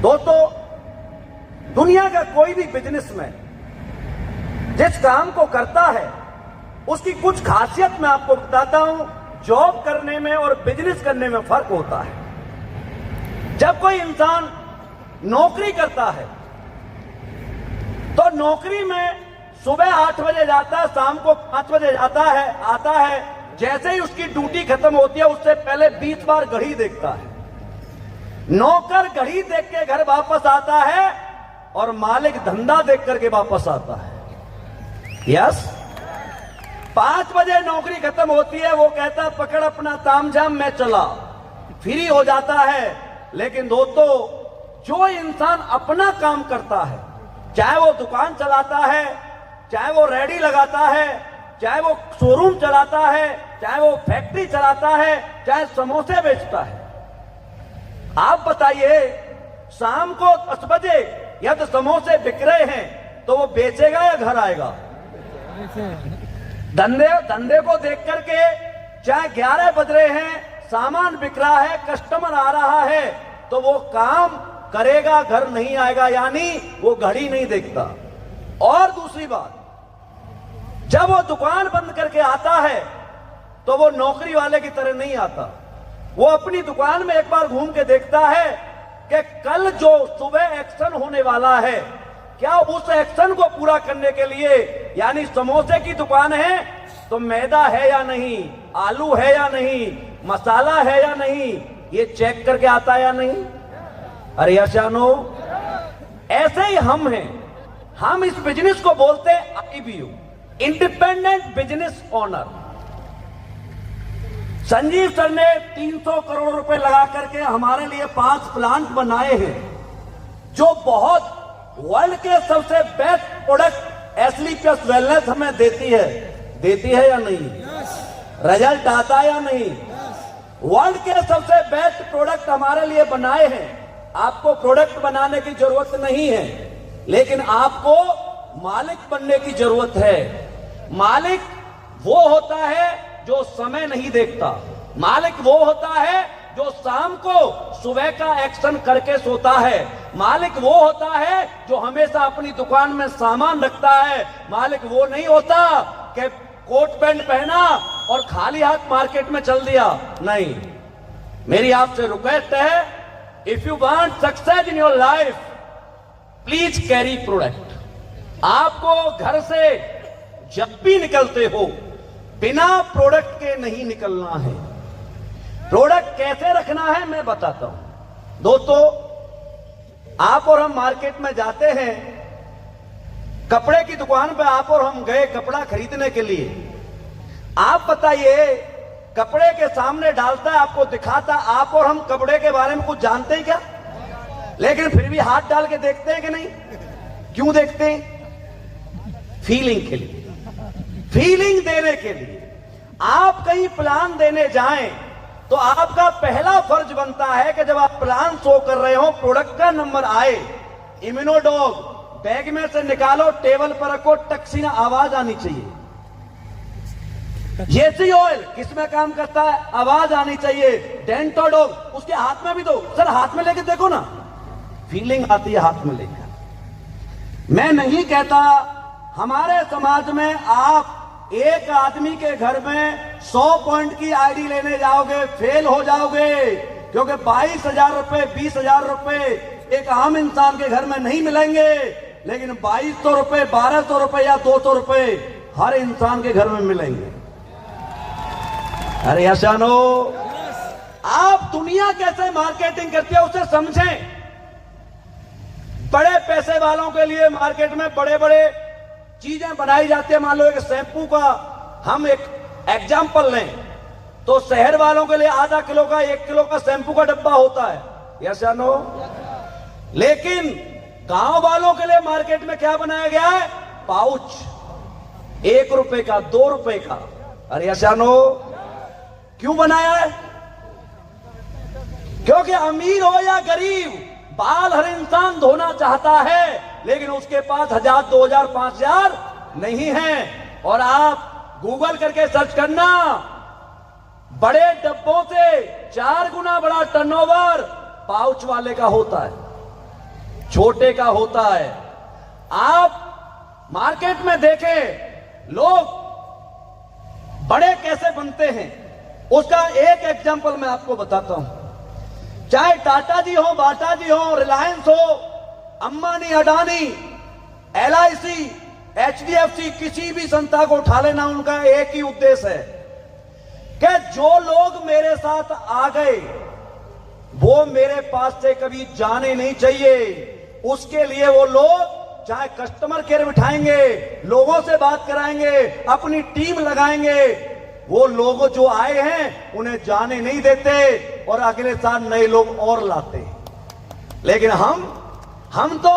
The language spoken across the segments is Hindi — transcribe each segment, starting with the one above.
दोस्तों, दुनिया का कोई भी बिजनेसमैन जिस काम को करता है उसकी कुछ खासियत मैं आपको बताता हूं। जॉब करने में और बिजनेस करने में फर्क होता है। जब कोई इंसान नौकरी करता है तो नौकरी में सुबह 8 बजे जाता है, शाम को 5 बजे आता है। जैसे ही उसकी ड्यूटी खत्म होती है उससे पहले 20 बार घड़ी देखता है। नौकर घड़ी देख के घर वापस आता है और मालिक धंधा देख करके वापस आता है। यस, 5 बजे नौकरी खत्म होती है, वो कहता है पकड़ अपना तामझाम मैं चला, फ्री हो जाता है। लेकिन दोस्तों, जो इंसान अपना काम करता है, चाहे वो दुकान चलाता है, चाहे वो रेडी लगाता है, चाहे वो शोरूम चलाता है, चाहे वो फैक्ट्री चलाता है, चाहे समोसे बेचता है, आप बताइए शाम को 10 बजे या तो समोसे बिक रहे हैं तो वो बेचेगा या घर आएगा? धंधे को देख करके चाहे 11 बज रहे हैं, सामान बिक रहा है, कस्टमर आ रहा है, तो वो काम करेगा, घर नहीं आएगा, यानी वो घड़ी नहीं देखता। और दूसरी बात, जब वो दुकान बंद करके आता है तो वो नौकरी वाले की तरह नहीं आता। वो अपनी दुकान में एक बार घूम के देखता है कि कल जो सुबह एक्शन होने वाला है, क्या उस एक्शन को पूरा करने के लिए, यानी समोसे की दुकान है तो मैदा है या नहीं, आलू है या नहीं, मसाला है या नहीं, ये चेक करके आता है या नहीं? अरे यशानो, ऐसे ही हम हैं। हम इस बिजनेस को बोलते हैं IBO, independent business owner. Sanjeev sir ने 300 करोड़ रुपए लगा करके हमारे लिए 5 प्लांट बनाए हैं, जो बहुत वर्ल्ड के सबसे बेस्ट प्रोडक्ट एसलीपीएस वेलनेस हमें देती है या नहीं? रिजल्ट आता है या नहीं? वर्ल्ड के सबसे बेस्ट प्रोडक्ट हमारे लिए बनाए हैं। आपको प्रोडक्ट बनाने की जरूरत नहीं है, लेकिन आपको मालिक बनने की जरूरत है। मालिक वो होता है जो समय नहीं देखता। मालिक वो होता है जो शाम को सुबह का एक्शन करके सोता है। मालिक वो होता है जो हमेशा अपनी दुकान में सामान रखता है। मालिक वो नहीं होता कि कोट पैंट पहना और खाली हाथ मार्केट में चल दिया। नहीं, मेरी आपसे रिक्वेस्ट है, if you want success in your life, please carry product. आपको घर से जब भी निकलते हो बिना प्रोडक्ट के नहीं निकलना है। प्रोडक्ट कैसे रखना है मैं बताता हूं। दोस्तों, आप और हम मार्केट में जाते हैं, कपड़े की दुकान पे आप और हम गए कपड़ा खरीदने के लिए। आप बताइए, कपड़े के सामने डालता है, आपको दिखाता, आप और हम कपड़े के बारे में कुछ जानते हैं क्या? लेकिन फिर भी हाथ डाल के देखते हैं कि नहीं? क्यों देखते हैं? फीलिंग के लिए, फीलिंग देने के लिए। आप कहीं प्लान देने जाएं तो आपका पहला फर्ज बनता है कि जब आप प्लान शो कर रहे हो, प्रोडक्ट का नंबर आए, इम्यूनोडॉग बैग में से निकालो, टेबल पर रखो, टक्सीना आवाज आनी चाहिए। येसी ऑयल किसमें काम करता है? आवाज आनी चाहिए। डेंटोडॉग, उसके हाथ में भी दो, सर हाथ में लेके देखो ना, फीलिंग आती है हाथ में लेकर। मैं नहीं कहता हमारे समाज में आप एक आदमी के घर में 100 पॉइंट की आईडी लेने जाओगे, फेल हो जाओगे, क्योंकि 22,000 रुपए, 20,000 रुपए एक आम इंसान के घर में नहीं मिलेंगे, लेकिन 2200 रुपए, 1200 रुपए या 200 रुपए हर इंसान के घर में मिलेंगे। अरे यशानो, आप दुनिया कैसे मार्केटिंग करती है उसे समझें। बड़े पैसे वालों के लिए मार्केट में बड़े बड़े चीजें बनाई जाती है। मान लो एक शैम्पू का हम एक एग्जाम्पल लें तो शहर वालों के लिए आधा किलो का, 1 किलो का शैम्पू का डब्बा होता है, यस या नो? लेकिन गांव वालों के लिए मार्केट में क्या बनाया गया है? पाउच, 1 रुपए का, 2 रुपए का। अरे यस या नो? क्यों बनाया है? क्योंकि अमीर हो या गरीब, बाल हर इंसान धोना चाहता है, लेकिन उसके पास 1000, 2000, 5000 नहीं है। और आप गूगल करके सर्च करना, बड़े डब्बों से 4 गुना बड़ा टर्नओवर पाउच वाले का होता है। छोटे का होता है। आप मार्केट में देखें लोग बड़े कैसे बनते हैं, उसका एक एग्जांपल मैं आपको बताता हूं। चाहे टाटा जी हो, बाटा जी हो, रिलायंस हो, अंबानी, अडानी, LIC, HDFC, किसी भी संस्था को उठा लेना, उनका एक ही उद्देश्य है कि जो लोग मेरे साथ आ गए वो मेरे पास से कभी जाने नहीं चाहिए। उसके लिए वो लोग चाहे कस्टमर केयर बिठाएंगे, लोगों से बात कराएंगे, अपनी टीम लगाएंगे, वो लोग जो आए हैं उन्हें जाने नहीं देते और अगले साल नए लोग और लाते हैं। लेकिन हम तो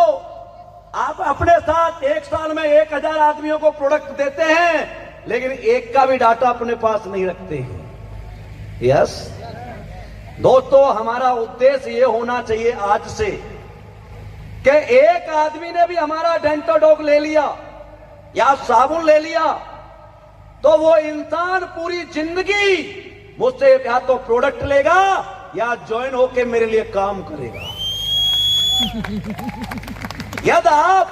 आप अपने साथ एक साल में 1000 आदमियों को प्रोडक्ट देते हैं, लेकिन एक का भी डाटा अपने पास नहीं रखते हैं। यस दोस्तों, हमारा उद्देश्य ये होना चाहिए आज से कि एक आदमी ने भी हमारा डेंटोडॉग ले लिया या साबुन ले लिया तो वो इंसान पूरी जिंदगी मुझसे या तो प्रोडक्ट लेगा या ज्वाइन होके मेरे लिए काम करेगा। यदि आप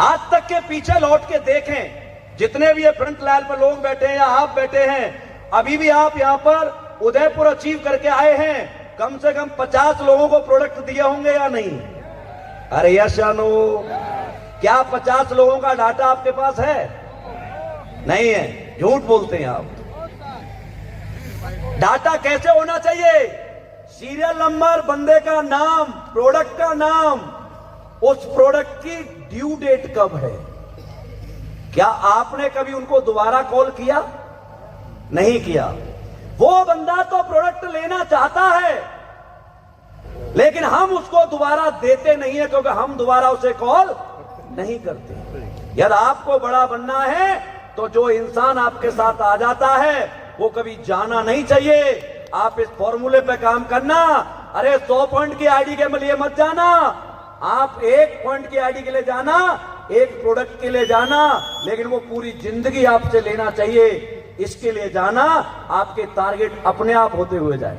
आज तक के पीछे लौट के देखें, जितने भी ये फ्रंट लाइन पर लोग बैठे हैं या आप बैठे हैं, अभी भी आप यहां पर उदयपुर अचीव करके आए हैं, कम से कम 50 लोगों को प्रोडक्ट दिए होंगे या नहीं? अरे यस या नो? क्या 50 लोगों का डाटा आपके पास है? नहीं है, झूठ बोलते हैं आप। डाटा कैसे होना चाहिए? सीरियल नंबर, बंदे का नाम, प्रोडक्ट का नाम, उस प्रोडक्ट की ड्यू डेट कब है। क्या आपने कभी उनको दोबारा कॉल किया? नहीं किया। वो बंदा तो प्रोडक्ट लेना चाहता है, लेकिन हम उसको दोबारा देते नहीं है क्योंकि हम दोबारा उसे कॉल नहीं करते। यदि आपको बड़ा बनना है तो जो इंसान आपके साथ आ जाता है वो कभी जाना नहीं चाहिए। आप इस फॉर्मूले पे काम करना। अरे 100 पॉइंट की आईडी के लिए मत जाना, आप 1 पॉइंट की आईडी के लिए जाना, एक प्रोडक्ट के लिए जाना, लेकिन वो पूरी जिंदगी आपसे लेना चाहिए। इसके लिए जाना, आपके टारगेट अपने आप होते हुए जाए।